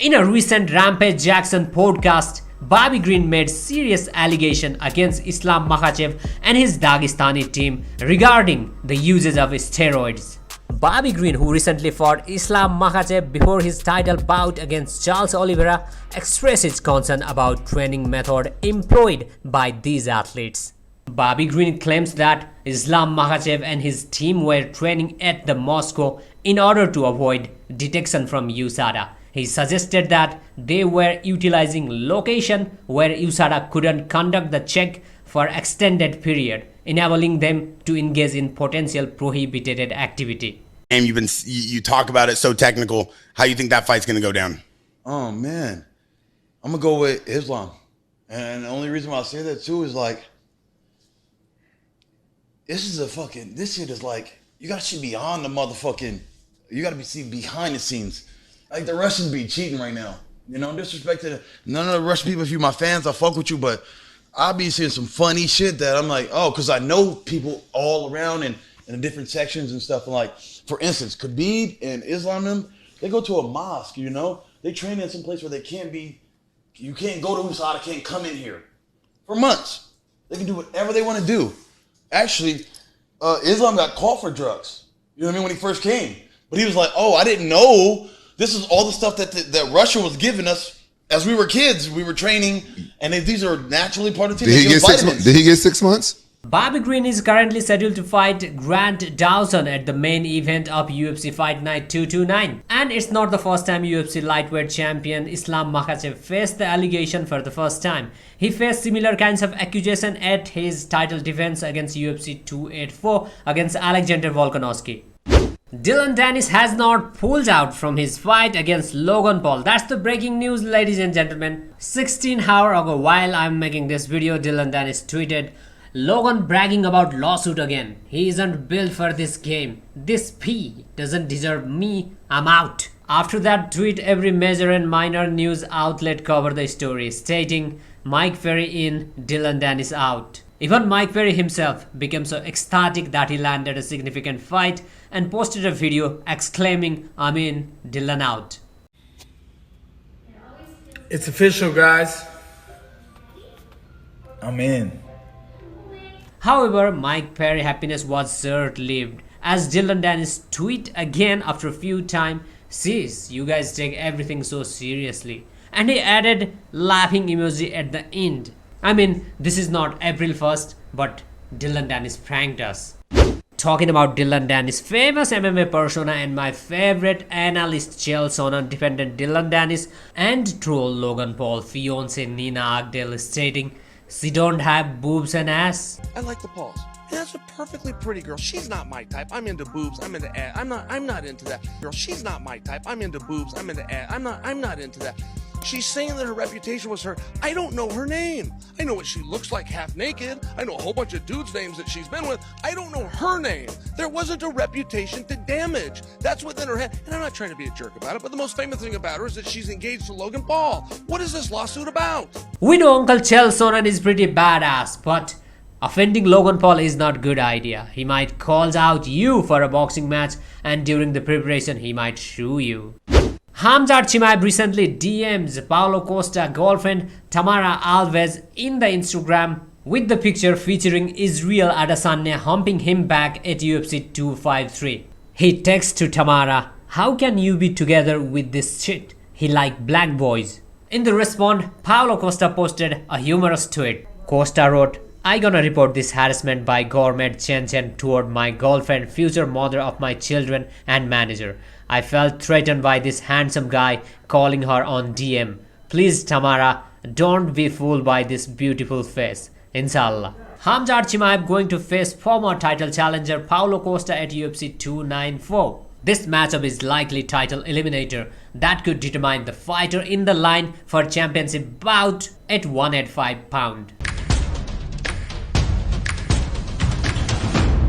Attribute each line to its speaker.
Speaker 1: In a recent Rampage Jackson podcast, Bobby Green made serious allegation against Islam Makhachev and his Dagestani team regarding the usage of steroids. Bobby Green, who recently fought Islam Makhachev before his title bout against Charles Oliveira, expressed his concern about training method employed by these athletes. Bobby Green claims that Islam Makhachev and his team were training at the mosque in order to avoid detection from USADA. He suggested that they were utilizing location where USADA couldn't conduct the check for extended period, enabling them to engage in potential prohibited activity.
Speaker 2: And you talk about it so technical. How you think that fight's gonna go down?
Speaker 3: Oh man, I'm gonna go with Islam, and the only reason why I say that too is like, this shit is like, you gotta see beyond the motherfucking, you gotta see behind the scenes. Like the Russians be cheating right now. You know, disrespect to none of the Russian people. If you my fans, I fuck with you, but I be seeing some funny shit that I'm like, oh, because I know people all around and in the different sections and stuff. And like, for instance, Khabib and Islam, they go to a mosque, you know? They train in some place where they can't be, you can't go to USADA, can't come in here for months. They can do whatever they want to do. Actually, Islam got caught for drugs. You know what I mean? When he first came. But he was like, oh, I didn't know. This is all the stuff that Russia was giving us as we were kids. We were training, and these are naturally part of the team.
Speaker 4: Did he get 6 months?
Speaker 1: Bobby Green is currently scheduled to fight Grant Dawson at the main event of UFC Fight Night 229. And it's not the first time UFC lightweight champion Islam Makhachev faced the allegation for the first time. He faced similar kinds of accusation at his title defense against UFC 284 against Alexander Volkanovski. Dillon Danis has not pulled out from his fight against Logan Paul. That's the breaking news, ladies and gentlemen. 16 hours ago, while I'm making this video, Dillon Danis tweeted, "Logan bragging about lawsuit again. He isn't built for this game. This P doesn't deserve me. I'm out." After that tweet, every major and minor news outlet covered the story, stating Mike Perry in, Dillon Danis out. Even Mike Perry himself became so ecstatic that he landed a significant fight and posted a video exclaiming, "I'm in, Dillon out."
Speaker 5: It's official, guys. I'm in.
Speaker 1: However, Mike Perry's happiness was short-lived as Dillon Danis tweet again after a few times, "Sis, you guys take everything so seriously." And he added laughing emoji at the end. I mean, this is not April 1st, but Dillon Danis pranked us. Talking about Dillon Danis, famous MMA persona and my favorite analyst Chael Sonnen defended Dillon Danis and troll Logan Paul fiancé Nina Agdel, stating she don't have boobs and ass.
Speaker 6: I like the Pauls. And that's a perfectly pretty girl. She's not my type. I'm into boobs. I'm into ass. I'm not into that. Girl, she's not my type. I'm into boobs. I'm into ass. I'm not into that. She's saying that her reputation was her. I don't know her name. I know what she looks like half naked. I know a whole bunch of dudes' names that she's been with. I don't know her name. There wasn't a reputation to damage. That's within her head. And I'm not trying to be a jerk about it, but the most famous thing about her is that she's engaged to Logan Paul. What is this lawsuit about?
Speaker 1: We know Uncle Chael Sonnen is pretty badass, but offending Logan Paul is not a good idea. He might call out you for a boxing match, and during the preparation he might sue you. Khamzat Chimaev recently DMs Paulo Costa girlfriend Tamara Alves in the Instagram with the picture featuring Israel Adesanya humping him back at UFC 253. He texts to Tamara, "How can you be together with this shit? He like black boys." In the response, Paulo Costa posted a humorous tweet. Costa wrote, "I gonna report this harassment by Gourmet Chen Chen toward my girlfriend, future mother of my children and manager. I felt threatened by this handsome guy calling her on DM. Please Tamara, don't be fooled by this beautiful face. Inshallah." Khamzat Chimaev going to face former title challenger Paulo Costa at UFC 294. This matchup is likely title eliminator that could determine the fighter in the line for championship bout at 185 pound.